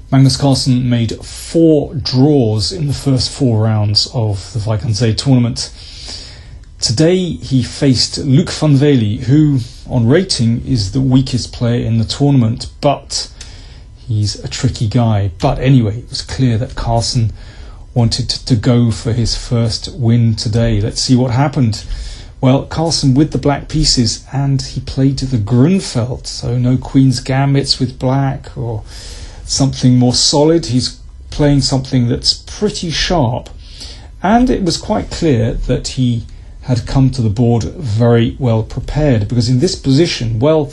Magnus Carlsen made 4 draws in the first 4 rounds of the Wijk aan Zee tournament. Today he faced Loek van Wely, who on rating is the weakest player in the tournament, but he's a tricky guy. But anyway, it was clear that Carlsen wanted to go for his first win today. Let's see what happened. Well, Carlsen with the black pieces, and he played the Grunfeld, so no Queen's Gambits with black or something more solid. He's playing something that's pretty sharp, and it was quite clear that he had come to the board very well prepared, because in this position, well,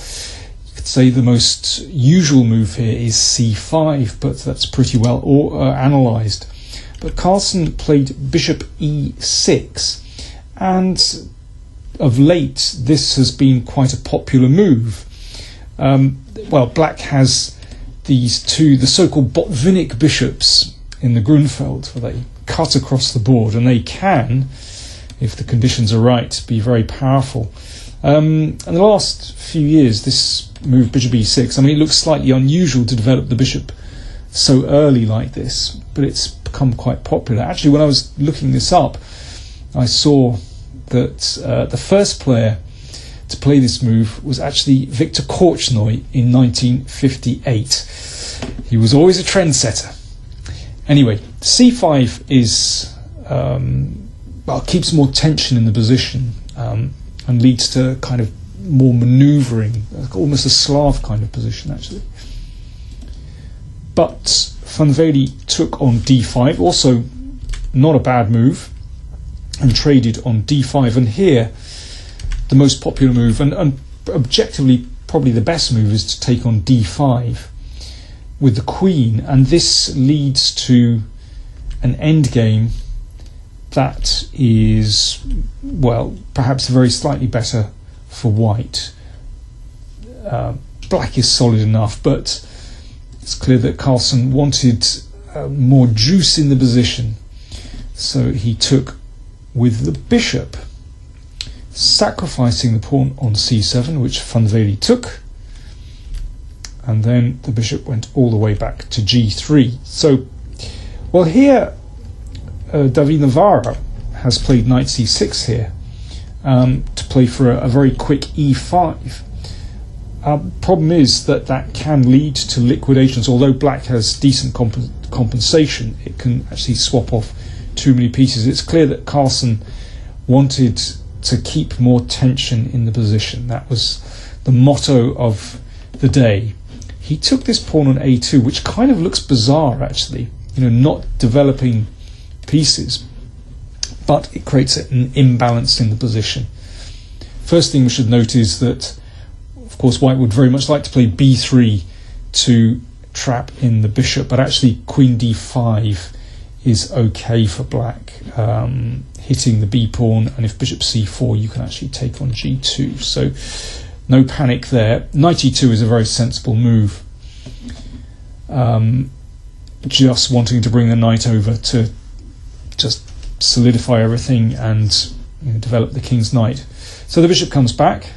you could say the most usual move here is c5, but that's pretty well analysed. But Carlsen played bishop e6, and of late this has been quite a popular move. Well, black has these two, the so-called Botvinnik bishops in the Grunfeld, where they cut across the board, and they can, if the conditions are right, be very powerful. In the last few years, this move, bishop e6, I mean, it looks slightly unusual to develop the bishop so early like this, but it's become quite popular. Actually, when I was looking this up, I saw that the first player to play this move was actually Victor Korchnoi in 1958. He was always a trendsetter. Anyway, c5 is well, keeps more tension in the position, and leads to kind of more manoeuvring, almost a Slav kind of position actually. But Van Wely took on d5, also not a bad move, and traded on d5. And here, the most popular move, and objectively probably the best move, is to take on d5 with the queen, and this leads to an endgame that is, well, perhaps very slightly better for white. Black is solid enough, but it's clear that Carlsen wanted more juice in the position, so he took with the bishop, sacrificing the pawn on c7, which Van Wely took, and then the bishop went all the way back to g3. So, well, here David Navarra has played knight c6 here to play for a very quick e5. Problem is that that can lead to liquidations. Although black has decent compensation, it can actually swap off too many pieces. It's clear that Carlsen wanted to keep more tension in the position. That was the motto of the day. He took this pawn on a2, which kind of looks bizarre actually, not developing pieces, but it creates an imbalance in the position. First thing we should note is that, of course, white would very much like to play b3 to trap in the bishop, but actually queen d5 is okay for black, hitting the b pawn, and if bishop c4 you can actually take on g2, so no panic there. Knight e2 is a very sensible move, just wanting to bring the knight over to just solidify everything and develop the king's knight. So the bishop comes back,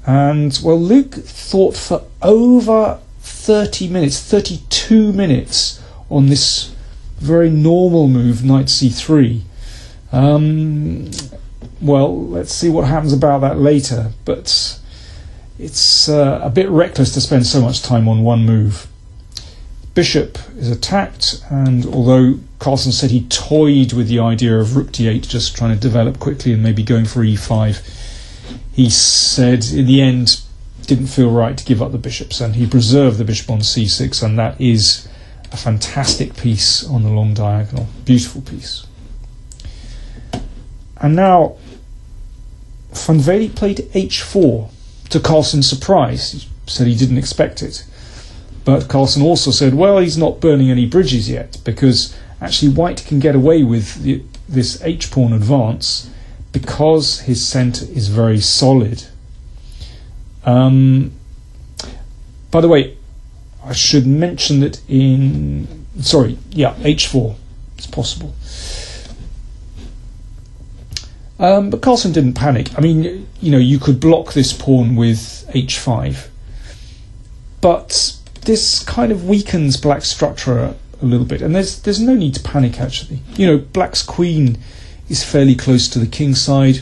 and well, Luke thought for over 30 minutes, 32 minutes on this very normal move, knight c3. Well, let's see what happens about that later, but it's a bit reckless to spend so much time on one move. Bishop is attacked, and although Carlsen said he toyed with the idea of rook d8, just trying to develop quickly and maybe going for e5, he said in the end didn't feel right to give up the bishops, and he preserved the bishop on c6, and that is a fantastic piece on the long diagonal. Beautiful piece. And now Van Wely played h4 to Carlsen's surprise. He said he didn't expect it. But Carlsen also said, well, he's not burning any bridges yet, because actually white can get away with this h-pawn advance because his centre is very solid. By the way, I should mention that h4 is possible. But Carlsen didn't panic. I mean, you could block this pawn with h5, but this kind of weakens black's structure a little bit, and there's no need to panic actually. You know, black's queen is fairly close to the king side,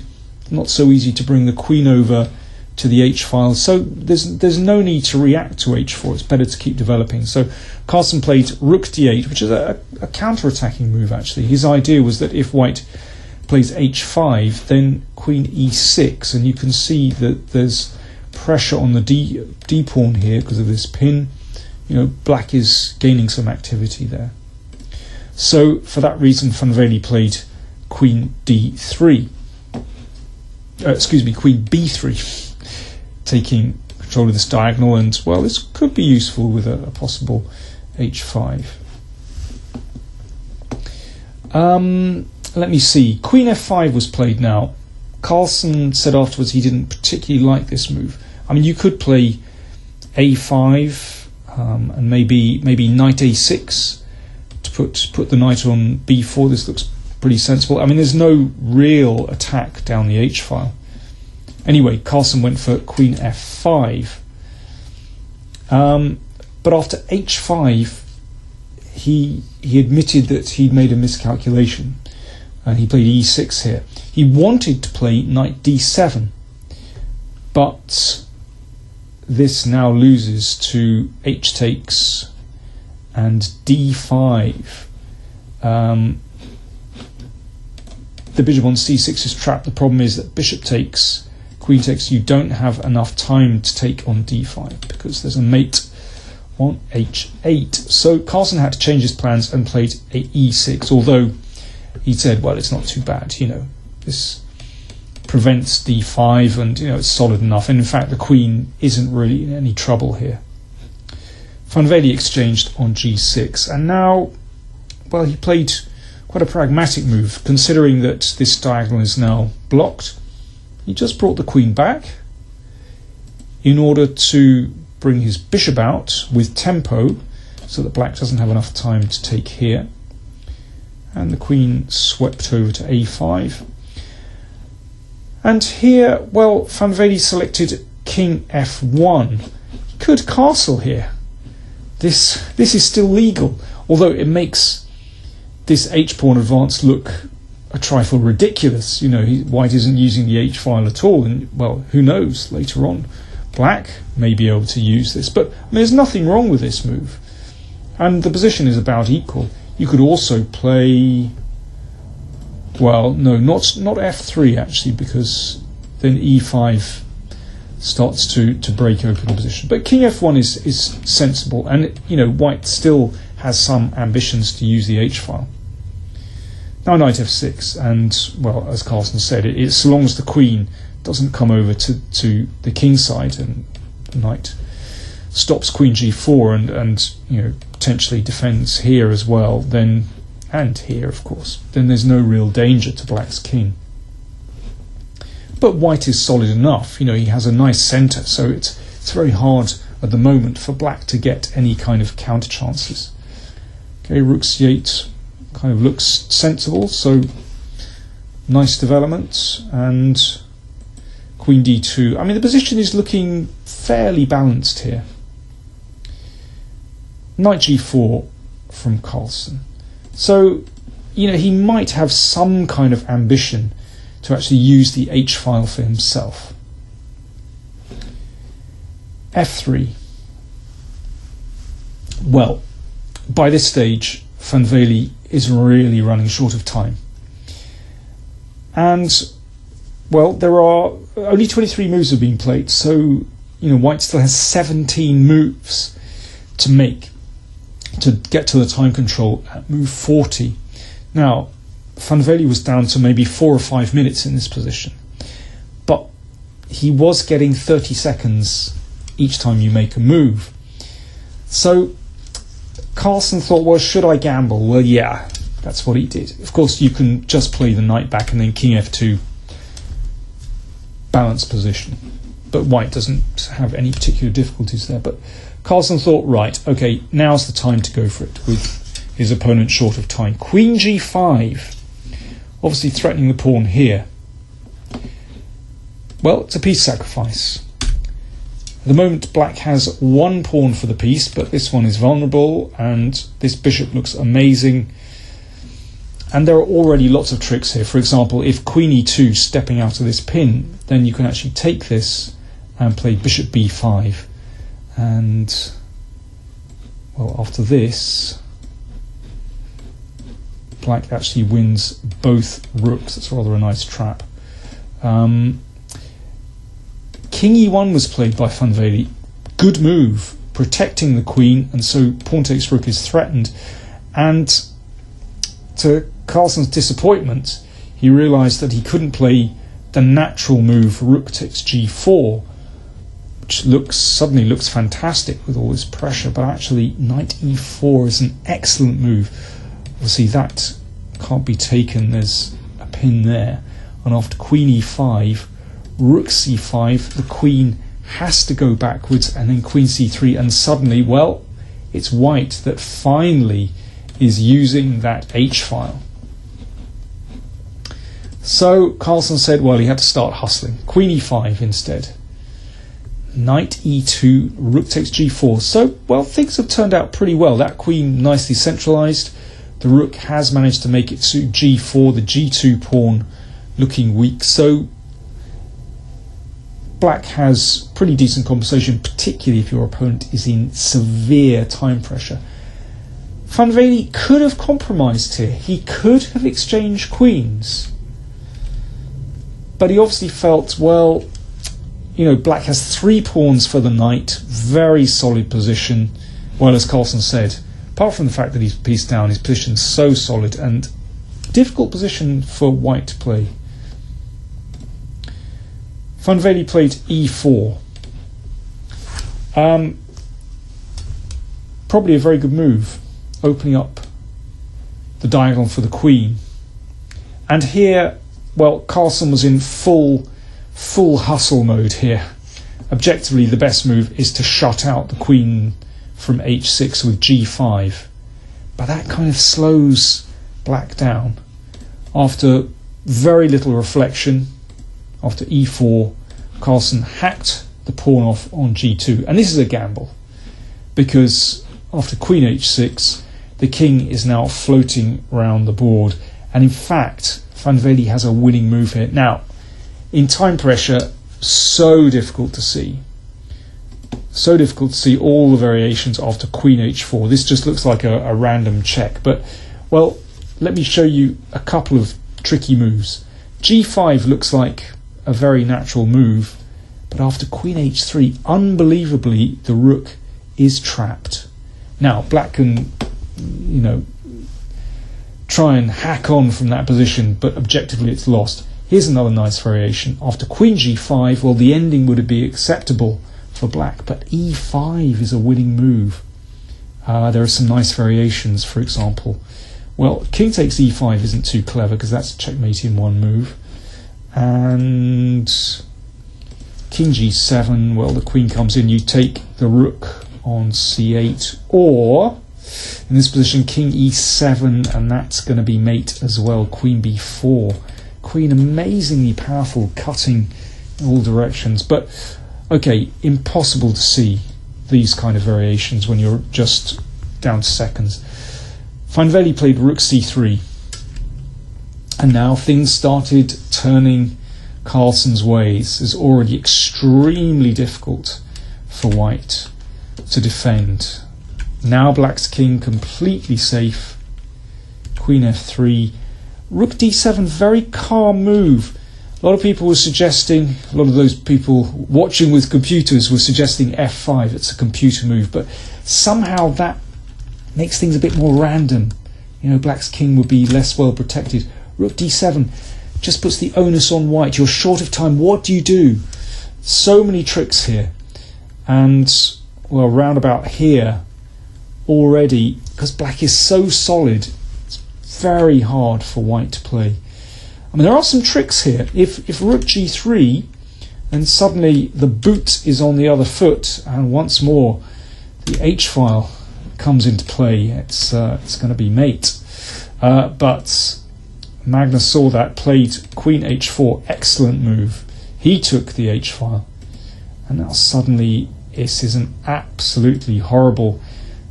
not so easy to bring the queen over to the h-file, so there's no need to react to h4. It's better to keep developing. So Carlsen played rook d8, which is a counter-attacking move actually. His idea was that if white plays h5, then queen e6, and you can see that there's pressure on the d pawn here because of this pin. You know, black is gaining some activity there. So for that reason, Van Wely played queen d3. Queen b3. Taking control of this diagonal, and well, this could be useful with a possible h5. Let me see. Queen f5 was played now. Carlsen said afterwards he didn't particularly like this move. I mean, you could play a5 and maybe knight a6 to put the knight on b4. This looks pretty sensible. I mean, there's no real attack down the h-file. Anyway, Carlsen went for queen f5. But after h5, he admitted that he'd made a miscalculation, and he played e6 here. He wanted to play knight d7, but this now loses to h takes and d5. The bishop on c6 is trapped. The problem is that bishop takes, queen takes, you don't have enough time to take on d5 because there's a mate on h8. So Carlsen had to change his plans and played a e6, although he said, well, it's not too bad, you know, this prevents d5 and, you know, it's solid enough. And in fact, the queen isn't really in any trouble here. Van Wely exchanged on g6, and now, well, he played quite a pragmatic move, considering that this diagonal is now blocked. He just brought the queen back in order to bring his bishop out with tempo so that black doesn't have enough time to take here. And the queen swept over to a5. And here, well, Van Wely selected king f1. He could castle here. This is still legal, although it makes this h-pawn advance look a trifle ridiculous. You know, white isn't using the h-file at all, and, well, who knows, later on black may be able to use this. But I mean, there's nothing wrong with this move, and the position is about equal. You could also play, well, no, not f3 actually, because then e5 starts to break open the position. But king f1 is sensible, and, you know, white still has some ambitions to use the h-file. Now knight f6, and, well, as Carlsen said, it's so long as the queen doesn't come over to the king side and the knight stops queen g4 and you know, potentially defends here as well, then, and here of course, then there's no real danger to black's king. But white is solid enough, you know, he has a nice centre, so it's very hard at the moment for black to get any kind of counter chances. Okay, rook c8 kind of looks sensible, so nice development, and queen d2. I mean, the position is looking fairly balanced here. Knight g4 from Carlsen. So, you know, he might have some kind of ambition to actually use the h-file for himself. f3. Well, by this stage, Van Wely is really running short of time. And, well, there are only 23 moves have been played, so, you know, white still has 17 moves to make to get to the time control at move 40. Now, Van Wely was down to maybe 4 or 5 minutes in this position, but he was getting 30 seconds each time you make a move. So Carlsen thought, well, should I gamble? Well, yeah, that's what he did. Of course, you can just play the knight back and then king f2, balanced position. But white doesn't have any particular difficulties there. But Carlsen thought, right, okay, now's the time to go for it with his opponent short of time. Queen g5, obviously threatening the pawn here. Well, it's a piece sacrifice. At the moment, black has one pawn for the piece, but this one is vulnerable, and this bishop looks amazing. And there are already lots of tricks here. For example, if queen e2 stepping out of this pin, then you can actually take this and play bishop b5. And, well, after this, black actually wins both rooks. That's rather a nice trap. King e1 was played by Van Wely. Good move, protecting the queen, and so pawn takes rook is threatened. And to Carlsen's disappointment, he realised that he couldn't play the natural move rook takes g4, which suddenly looks fantastic with all this pressure, but actually knight e4 is an excellent move. Obviously that can't be taken, there's a pin there, and after queen e5, rook c5, the queen has to go backwards, and then queen c3, and suddenly, well, it's white that finally is using that h-file. So Carlsen said, well, he had to start hustling. Queen e5 instead. Knight e2, rook takes g4. So, well, things have turned out pretty well. That queen nicely centralized. The rook has managed to make it to g4, the g2 pawn looking weak. So black has pretty decent compensation, particularly if your opponent is in severe time pressure. Van Wely could have compromised here. He could have exchanged queens. But he obviously felt, well, you know, black has 3 pawns for the knight, very solid position. Well, as Carlsen said, apart from the fact that he's pieced down, his position's so solid, and difficult position for white to play. Van Wely played e4. Probably a very good move, opening up the diagonal for the queen. And here, well, Carlsen was in full hustle mode here. Objectively, the best move is to shut out the queen from h6 with g5. But that kind of slows black down. After very little reflection, after e4, Carlsen hacked the pawn off on g2. And this is a gamble, because after queen h6, the king is now floating around the board. And in fact, Van Wely has a winning move here. Now, in time pressure, so difficult to see. So difficult to see all the variations after queen h4. This just looks like a random check. But, well, let me show you a couple of tricky moves. g5 looks like a very natural move, but after queen h3, unbelievably, the rook is trapped. Now, black can, you know, try and hack on from that position, but objectively it's lost. Here's another nice variation. After queen g5, well, the ending would be acceptable for black, but e5 is a winning move. There are some nice variations, for example. Well, king takes e5 isn't too clever, because that's checkmate in one move. And king g7, well, the queen comes in, you take the rook on c8, or in this position king e7, and that's going to be mate as well, queen b4. Queen amazingly powerful, cutting in all directions, but okay, impossible to see these kind of variations when you're just down to seconds. Van Wely played rook c3, and now things started turning Carlsen's ways. It's already extremely difficult for white to defend. Now black's king completely safe. Queen f3. Rook d7, very calm move. A lot of people were suggesting, a lot of those people watching with computers were suggesting f5. It's a computer move, but somehow that makes things a bit more random. You know, black's king would be less well protected. Rook d7 just puts the onus on white. You're short of time. What do you do? So many tricks here. And, well, round about here already, because black is so solid, it's very hard for white to play. I mean, there are some tricks here. If rook g3, then suddenly the boot is on the other foot, and once more the h-file comes into play. It's going to be mate. But Magnus saw that, played queen h4, excellent move. He took the h-file, and now suddenly this is an absolutely horrible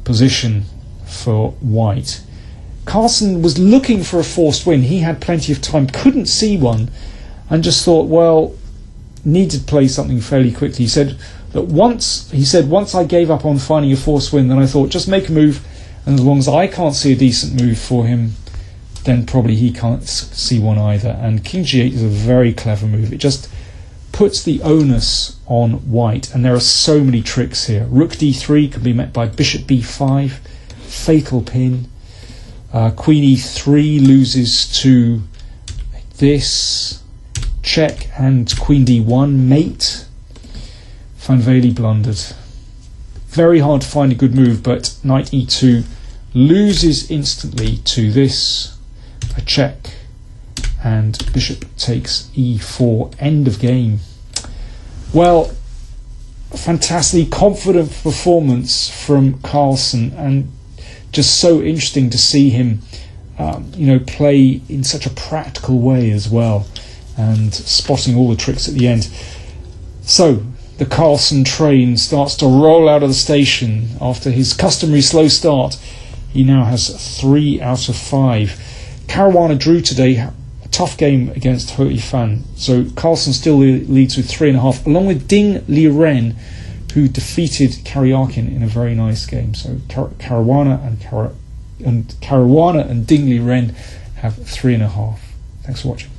position for white. Carlsen was looking for a forced win. He had plenty of time, couldn't see one, and just thought, well, need to play something fairly quickly. He said that once I gave up on finding a forced win, then I thought just make a move, and as long as I can't see a decent move for him, then probably he can't see one either. And King G8 is a very clever move. It just puts the onus on white, and there are so many tricks here. Rook D3 can be met by Bishop B5, fatal pin. Queen E3 loses to this, check, and Queen D1 mate. Van Wely blundered. Very hard to find a good move, but Knight E2 loses instantly to this, a check, and Bishop takes E4, end of game. Well, fantastic, confident performance from Carlsen, and just so interesting to see him play in such a practical way as well, and spotting all the tricks at the end. So the Carlsen train starts to roll out of the station after his customary slow start. He now has 3 out of 5. Caruana drew today, a tough game against He Fan, so Carlsen still leads with 3.5, along with Ding Liren, who defeated Karyakin in a very nice game. So Caruana and Ding Liren have 3.5. Thanks for watching.